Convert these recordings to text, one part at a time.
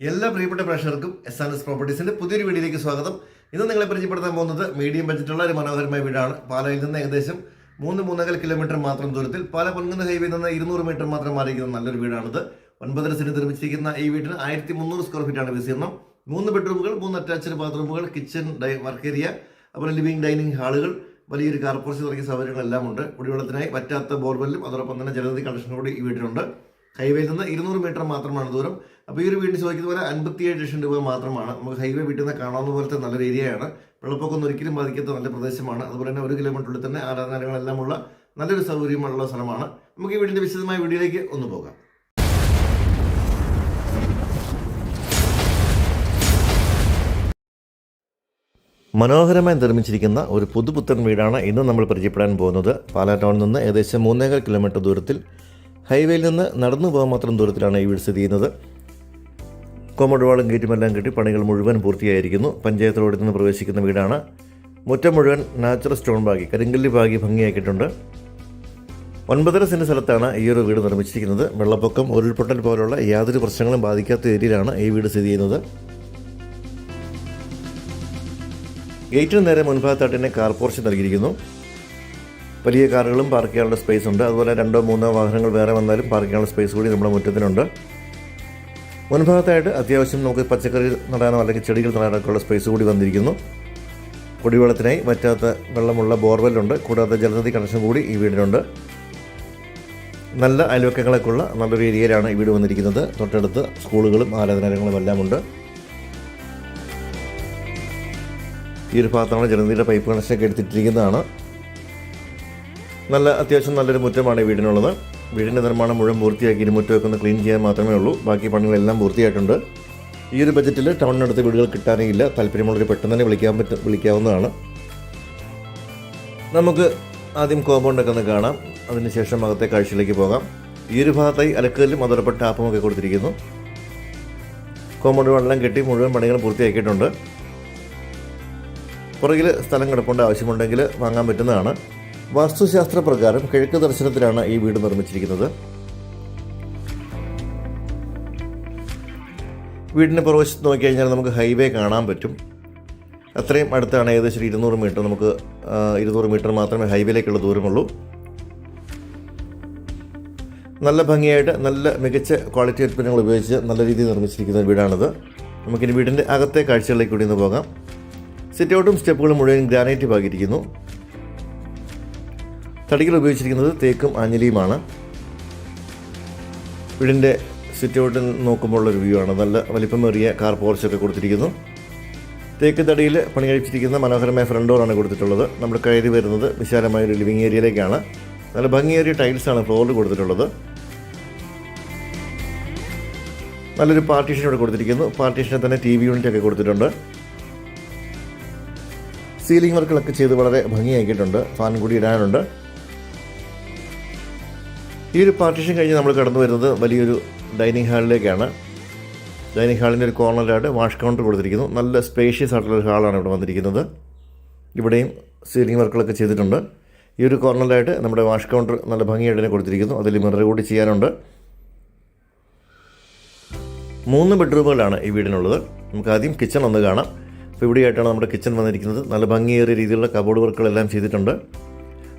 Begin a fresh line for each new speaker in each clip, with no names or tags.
എല്ലാ പ്രിയപ്പെട്ട പ്രേക്ഷകർക്കും എസ് പ്രോപ്പർട്ടീസിന്റെ പുതിയൊരു വീഡിയോയിലേക്ക് സ്വാഗതം. ഇന്ന് നിങ്ങളെ പരിചയപ്പെടുത്താൻ പോകുന്നത് മീഡിയം ബഡ്ജറ്റുള്ള ഒരു മനോഹരമായ വീടാണ്. പാലായിൽ നിന്ന് ഏകദേശം 3-3.5 കിലോമീറ്റർ മാത്രം ദൂരത്തിൽ പാല പൊൻകുന്ന് ഹൈവേ നിന്ന് 200 മീറ്റർ മാത്രം മാറിയിരിക്കുന്ന നല്ലൊരു വീടാണിത്. 9.5 സെന്റ് നിർമ്മിച്ചിരിക്കുന്ന ഈ വീടിന് 1300 സ്ക്വയർ ഫീറ്റ് ആണ് വിസ്തീർണം. 3 ബെഡ്റൂമുകൾ, 3 അറ്റാച്ച്ഡ് ബാത്റൂമുകൾ, കിച്ചൺ, വർക്ക് ഏരിയ, അതുപോലെ ലിവിംഗ്, ഡൈനിങ് ഹാളുകൾ, വലിയൊരു കാർ പോർച്ച് തുടങ്ങിയ സൗകര്യങ്ങളെല്ലാം ഉണ്ട്. കുടിവെള്ളത്തിനായി വറ്റാത്ത ബോർവെല്ലും അതോടൊപ്പം തന്നെ ജലനിധി കണക്ഷൻ കൂടി ഈ വീട്ടിലുണ്ട്. ഹൈവേയിൽ നിന്ന് 200 മീറ്റർ മാത്രമാണ് ദൂരം. അപ്പോൾ ഈ ഒരു വീടിന് ചോദിക്കുന്ന പോലെ 57 ലക്ഷം രൂപ മാത്രമാണ്. നമുക്ക് ഹൈവേ വീട്ടിൽ നിന്ന് കാണാവുന്ന പോലത്തെ നല്ലൊരു ഏരിയയാണ്. വെള്ളപ്പൊക്കം ഒരിക്കലും ബാധിക്കാത്ത നല്ല പ്രദേശമാണ്. അതുപോലെ തന്നെ 1 കിലോമീറ്ററിൽ തന്നെ ആരാധനാലയങ്ങളെല്ലാം ഉള്ള നല്ലൊരു സൗകര്യമുള്ള സ്ഥലമാണ്. നമുക്ക് ഈ വീടിൻ്റെ വിശദമായ വീഡിയോയിലേക്ക് ഒന്ന് പോകാം. മനോഹരമായി നിർമ്മിച്ചിരിക്കുന്ന ഒരു പുതുപുത്തൻ വീടാണ് ഇന്ന് നമ്മൾ പരിചയപ്പെടാൻ പോകുന്നത്. പാലാ ടൗണിൽ നിന്ന് ഏകദേശം 3.25 കിലോമീറ്റർ ദൂരത്തിൽ, ഹൈവേയിൽ നിന്ന് നടന്നു പോകാൻ മാത്രം ദൂരത്തിലാണ് ഈ വീട് സ്ഥിതി ചെയ്യുന്നത്. കോമ്പൗണ്ട് വാളും ഗേറ്റുമെല്ലാം കെട്ടി പണികൾ മുഴുവൻ പൂർത്തിയായിരിക്കുന്നു. പഞ്ചായത്ത് റോഡിൽ നിന്ന് പ്രവേശിക്കുന്ന വീടാണ്. മുറ്റം മുഴുവൻ നാച്ചുറൽ സ്റ്റോൺ പാകി, കരിങ്കല്ല് പാകി ഭംഗിയാക്കിയിട്ടുണ്ട്. 9.5 സെന്റ് സ്ഥലത്താണ് ഈ ഒരു വീട് നിർമ്മിച്ചിരിക്കുന്നത്. വെള്ളപ്പൊക്കം, ഉരുൾപൊട്ടൽ പോലുള്ള യാതൊരു പ്രശ്നങ്ങളും ബാധിക്കാത്ത ഏരിയയിലാണ് ഈ വീട് സ്ഥിതി ചെയ്യുന്നത്. ഗേറ്റിന് നേരെ മുൻഭാഗത്തായിട്ട് തന്നെ കാർ പോർച്ച് നൽകിയിരിക്കുന്നു. വലിയ കാറുകളും പാർക്ക് ചെയ്യാനുള്ള സ്പേസ് ഉണ്ട്. അതുപോലെ 2-3 വാഹനങ്ങൾ വേറെ വന്നാലും പാർക്ക് ചെയ്യാനുള്ള സ്പേസ് കൂടി നമ്മുടെ മുറ്റത്തിനുണ്ട്. മുൻഭാഗത്തായിട്ട് അത്യാവശ്യം നമുക്ക് പച്ചക്കറി നടാനോ അല്ലെങ്കിൽ ചെടികൾ നടാനൊക്കെ ഉള്ള സ്പേസ് കൂടി വന്നിരിക്കുന്നു. കുടിവെള്ളത്തിനായി വറ്റാത്ത വെള്ളമുള്ള ബോർവെല്ലുണ്ട്. കൂടാതെ ജലനിധി കണക്ഷൻ കൂടി ഈ വീടിനുണ്ട്. നല്ല അയൽവക്കങ്ങളൊക്കെ ഉള്ള നല്ലൊരു ഏരിയയിലാണ് ഈ വീട് വന്നിരിക്കുന്നത്. തൊട്ടടുത്ത് സ്കൂളുകളും ആരാധനാലയങ്ങളും എല്ലാം ഉണ്ട്. ഈ ഒരു ഭാഗത്താണ് ജലനിധിയുടെ പൈപ്പ് കണക്ഷനൊക്കെ എടുത്തിട്ടിരിക്കുന്നതാണ്. അത്യാവശ്യം നല്ലൊരു മുറ്റമാണ് ഈ വീടിനുള്ളത്. വീടിൻ്റെ നിർമ്മാണം മുഴുവൻ പൂർത്തിയാക്കി ഇരുമുറ്റമൊക്കെ ഒന്ന് ക്ലീൻ ചെയ്യാൻ മാത്രമേ ഉള്ളൂ. ബാക്കി പണികളെല്ലാം പൂർത്തിയായിട്ടുണ്ട്. ഈ ഒരു ബജറ്റിൽ ടൗണിനടുത്ത് വീടുകൾ കിട്ടാനേ ഇല്ല. താല്പര്യമുള്ളവർ പെട്ടെന്ന് തന്നെ വിളിക്കാവുന്നതാണ്. നമുക്ക് ആദ്യം കോമ്പൗണ്ടൊക്കെ ഒന്ന് കാണാം. അതിനുശേഷം അകത്തെ കാഴ്ചയിലേക്ക് പോകാം. ഈ ഒരു ഭാഗത്തായി അലക്കല്ലും അതോടൊപ്പം ടാപ്പുമൊക്കെ കൊടുത്തിരിക്കുന്നു. കോമ്പൗണ്ട് വെള്ളം കെട്ടി മുഴുവൻ പണികൾ പൂർത്തിയാക്കിയിട്ടുണ്ട്. പുറകിൽ സ്ഥലം കിടപ്പുണ്ട്. ആവശ്യമുണ്ടെങ്കിൽ വാങ്ങാൻ പറ്റുന്നതാണ്. വാസ്തുശാസ്ത്ര പ്രകാരം കിഴക്ക് ദർശനത്തിലാണ് ഈ വീട് നിർമ്മിച്ചിരിക്കുന്നത്. വീടിൻ്റെ പുറവശത്ത് നോക്കിക്കഴിഞ്ഞാൽ നമുക്ക് ഹൈവേ കാണാൻ പറ്റും. അത്രയും അടുത്താണ്. ഏകദേശം 200 മീറ്റർ, നമുക്ക് 200 മീറ്റർ മാത്രമേ ഹൈവേയിലേക്കുള്ള ദൂരമുള്ളൂ. നല്ല ഭംഗിയായിട്ട് നല്ല മികച്ച ക്വാളിറ്റി ഉൽപ്പന്നങ്ങൾ ഉപയോഗിച്ച് നല്ല രീതിയിൽ നിർമ്മിച്ചിരിക്കുന്ന വീടാണിത്. നമുക്കിനി വീടിൻ്റെ അകത്തെ കാഴ്ചകളിലേക്ക് കൂടി ഒന്ന് പോകാം. സിറ്റ് ഔട്ടും സ്റ്റെപ്പുകളും മുഴുവൻ ഗ്രാനൈറ്റ് പാകിയിരിക്കുന്നു. തടികൾ ഉപയോഗിച്ചിരിക്കുന്നത് തേക്കും ആഞ്ഞിലിയുമാണ്. വീടിൻ്റെ സിറ്റ് ഔട്ടിൽ നോക്കുമ്പോൾ ഉള്ളൊരു വ്യൂ ആണ്. നല്ല വലിപ്പമേറിയ കാർ പോർച്ചൊക്കെ കൊടുത്തിരിക്കുന്നു. തേക്ക് തടിയിൽ പണി കഴിപ്പിച്ചിരിക്കുന്ന മനോഹരമായ ഫ്രണ്ട് ഡോറാണ് കൊടുത്തിട്ടുള്ളത്. നമ്മൾ കയറി വരുന്നത് വിശാലമായൊരു ലിവിങ് ഏരിയയിലേക്കാണ്. നല്ല ഭംഗിയേറിയ ടൈൽസാണ് ഫ്ലോറിൽ കൊടുത്തിട്ടുള്ളത്. നല്ലൊരു പാർട്ടീഷൻ ഇവിടെ കൊടുത്തിരിക്കുന്നു. പാർട്ടീഷനിൽ തന്നെ TV യൂണിറ്റൊക്കെ കൊടുത്തിട്ടുണ്ട്. സീലിംഗ് വർക്കുകളൊക്കെ ചെയ്ത് വളരെ ഭംഗിയാക്കിയിട്ടുണ്ട്. ഫാൻ കൂടി ഇടാനുണ്ട്. ഈ ഒരു പാർട്ടീഷൻ കഴിഞ്ഞ് നമ്മൾ കടന്നു വരുന്നത് വലിയൊരു ഡൈനിങ് ഹാളിലേക്കാണ്. ഡൈനിങ് ഹാളിൻ്റെ ഒരു കോർണറിലായിട്ട് വാഷ് കൗണ്ടർ കൊടുത്തിരിക്കുന്നു. നല്ല സ്പേഷ്യസ് ആയിട്ടുള്ളൊരു ഹാളാണ് ഇവിടെ വന്നിരിക്കുന്നത്. ഇവിടെയും സീലിംഗ് വർക്കുകളൊക്കെ ചെയ്തിട്ടുണ്ട്. ഈ ഒരു കോർണറിലായിട്ട് നമ്മുടെ വാഷ് കൗണ്ടർ നല്ല ഭംഗിയായിട്ട് തന്നെ കൊടുത്തിരിക്കുന്നു. അതിൽ മിറർ കൂടി ചെയ്യാനുണ്ട്. 3 ബെഡ്റൂമുകളാണ് ഈ വീടിനുള്ളത്. നമുക്ക് ആദ്യം കിച്ചൺ ഒന്ന് കാണാം. അപ്പോൾ ഇവിടെയായിട്ടാണ് നമ്മുടെ കിച്ചൺ വന്നിരിക്കുന്നത്. നല്ല ഭംഗിയേറിയ രീതിയിലുള്ള കബോർഡ് വർക്കുകളെല്ലാം ചെയ്തിട്ടുണ്ട്.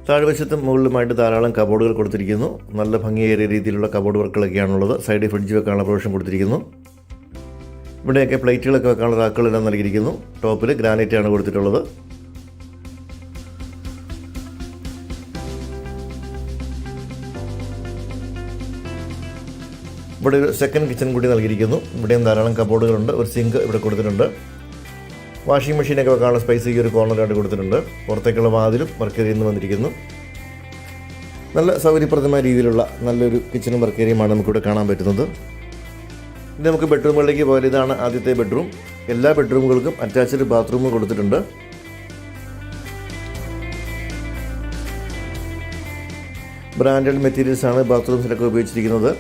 താഴ്വശത്തും മുകളിലുമായിട്ട് ധാരാളം കബോർഡുകൾ കൊടുത്തിരിക്കുന്നു. നല്ല ഭംഗിയേറിയ രീതിയിലുള്ള കബോർഡ് വർക്കുകളൊക്കെയാണുള്ളത്. സൈഡിൽ ഫ്രിഡ്ജ് വെക്കാനുള്ള പ്രൊവിഷൻ കൊടുത്തിരിക്കുന്നു. ഇവിടെയൊക്കെ പ്ലേറ്റുകളൊക്കെ വെക്കാനുള്ള റാക്കുകളെല്ലാം നൽകിയിരിക്കുന്നു. ടോപ്പിൽ ഗ്രാനൈറ്റാണ് കൊടുത്തിട്ടുള്ളത്. ഇവിടെ ഒരു സെക്കൻഡ് കിച്ചൺ കൂടി നൽകിയിരിക്കുന്നു. ഇവിടെയും ധാരാളം കബോർഡുകളുണ്ട്. ഒരു സിങ്ക് ഇവിടെ കൊടുത്തിട്ടുണ്ട്. വാഷിംഗ് മെഷീനൊക്കെ വെക്കാനുള്ള സ്പേസ് ഈ ഒരു കോർണറായിട്ട് കൊടുത്തിട്ടുണ്ട്. പുറത്തേക്കുള്ള വാതിലും വർക്ക് ഏരിയയിൽ നിന്ന് വന്നിരിക്കുന്നു. നല്ല സൗകര്യപ്രദമായ രീതിയിലുള്ള നല്ലൊരു കിച്ചണും വർക്ക് ഏരിയയുമാണ് നമുക്കിവിടെ കാണാൻ പറ്റുന്നത്. ഇനി നമുക്ക് ബെഡ്റൂമുകളിലേക്ക് പോയാൽ ഇതാണ് ആദ്യത്തെ ബെഡ്റൂം. എല്ലാ ബെഡ്റൂമുകൾക്കും അറ്റാച്ച്ഡ് ബാത്റൂം കൊടുത്തിട്ടുണ്ട്. ബ്രാൻഡഡ് മെറ്റീരിയൽസാണ് ബാത്റൂംസിലൊക്കെ ഉപയോഗിച്ചിരിക്കുന്നത്.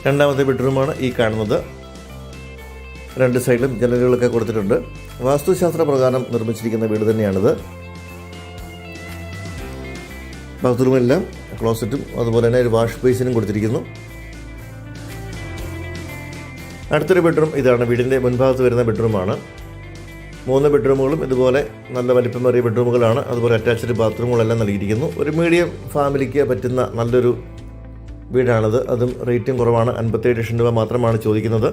രണ്ടാമത്തെ ബെഡ്റൂമാണ് ഈ കാണുന്നത്. രണ്ട് സൈഡിലും ജനലുകളൊക്കെ കൊടുത്തിട്ടുണ്ട്. വാസ്തുശാസ്ത്ര പ്രകാരം നിർമ്മിച്ചിരിക്കുന്ന വീട് തന്നെയാണിത്. ബാത്റൂമെല്ലാം ക്ലോസറ്റും അതുപോലെ തന്നെ ഒരു വാഷ് ബേസിനും കൊടുത്തിരിക്കുന്നു. അടുത്തൊരു ബെഡ്റൂം ഇതാണ്. വീടിൻ്റെ മുൻഭാഗത്ത് വരുന്ന ബെഡ്റൂമാണ്. 3 ബെഡ്റൂമുകളും ഇതുപോലെ നല്ല വലിപ്പമേറിയ ബെഡ്റൂമുകളാണ്. അതുപോലെ അറ്റാച്ച്ഡ് ബാത്റൂമുകളെല്ലാം നൽകിയിരിക്കുന്നു. ഒരു മീഡിയം ഫാമിലിക്ക് പറ്റുന്ന നല്ലൊരു വീടാണിത്. അതും റേറ്റും കുറവാണ്. 57 ലക്ഷം രൂപ മാത്രമാണ് ചോദിക്കുന്നത്.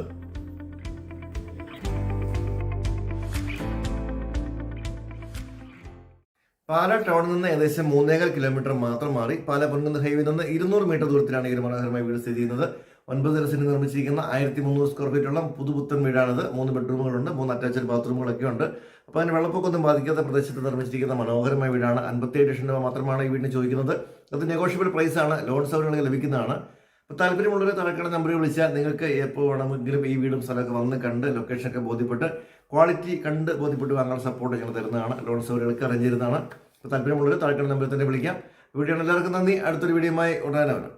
പാലാ ടൗണിൽ നിന്ന് ഏകദേശം 3.25 കിലോമീറ്റർ മാത്രം മാറി പാലാ പൊൻകുന്ന് ഹൈവേ നിന്ന് 200 മീറ്റർ ദൂരത്തിലാണ് ഈ ഒരു മനോഹരമായ വീട് സ്ഥിതി ചെയ്യുന്നത്. 9 സെന്റിൽ നിർമ്മിച്ചിരിക്കുന്ന 1300 സ്ക്വയർ ഫീറ്റുള്ള പുതുപുത്തൻ വീടാണിത്. 3 ബെഡ്റൂമുകളുണ്ട്, 3 അറ്റാച്ച്ഡ് ബാത്റൂമുകളൊക്കെ ഉണ്ട്. അപ്പോൾ അതിന് വെള്ളപ്പൊക്കമൊന്നും ബാധിക്കാത്ത പ്രദേശത്ത് നിർമ്മിച്ചിരിക്കുന്ന മനോഹരമായ വീടാണ്. 57 ലക്ഷം രൂപ മാത്രമാണ് ഈ വീടിന് ചോദിക്കുന്നത്. അത് നെഗോഷ്യബിൾ പ്രൈസാണ്. ലോൺ സൗകര്യങ്ങൾ ലഭിക്കുന്നതാണ്. അപ്പോൾ താല്പര്യമുള്ളവർ താഴെക്കാണുന്ന നമ്പറിൽ വിളിച്ചാൽ നിങ്ങൾക്ക് എപ്പോൾ വേണമെങ്കിലും ഈ വീടും സ്ഥലമൊക്കെ വന്ന് കണ്ട് ലൊക്കേഷനൊക്കെ ബോധ്യപ്പെട്ട് ക്വാളിറ്റി കണ്ട് ബോധ്യപ്പെട്ട് വാങ്ങാൻ സപ്പോർട്ട് ഞങ്ങൾ തരുന്നതാണ്. ലോൺ സൗകര്യങ്ങളൊക്കെ അറേഞ്ച് ചെയ്യുന്നതാണ്. അപ്പോൾ താല്പര്യമുള്ളവർ താഴെക്കാണുന്ന നമ്പറിൽ തന്നെ വിളിക്കാം. വീഡിയോ എല്ലാവർക്കും നന്ദി. അടുത്തൊരു വീഡിയോയുമായി ഉടനെ വരാം.